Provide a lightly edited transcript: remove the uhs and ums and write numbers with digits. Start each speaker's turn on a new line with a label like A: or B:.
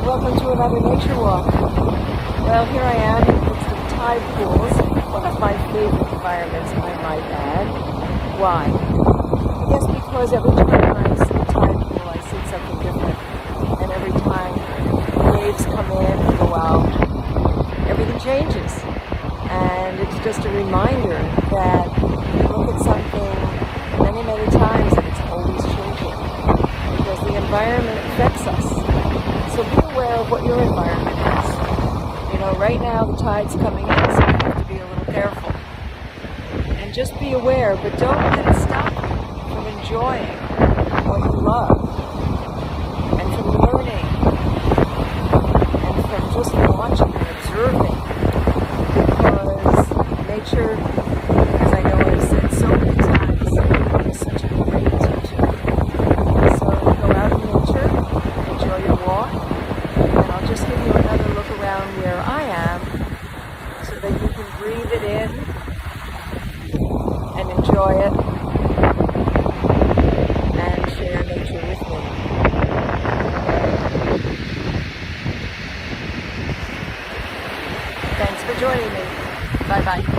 A: Welcome to another nature walk. Well, here I am in the midst of tide pools, one of my favorite environments, I might add. Why? I guess because every time I see a tide pool, I see something different. And every time waves come in and go out, everything changes. And it's just a reminder that you look at something many, many times and it's always changing. Because the environment affects us. So be aware of what your environment is. You know, right now the tide's coming in, so you have to be a little careful. And just be aware, but don't let it stop you from enjoying what you love, and from learning, and from just watching and observing. Because nature, as I know I've said so many times, is such a great teacher. So go out in nature, enjoy your walk, and I'll just give you another look around where I am so that you can breathe it in and enjoy it and share nature with me. Thanks for joining me. Bye-bye.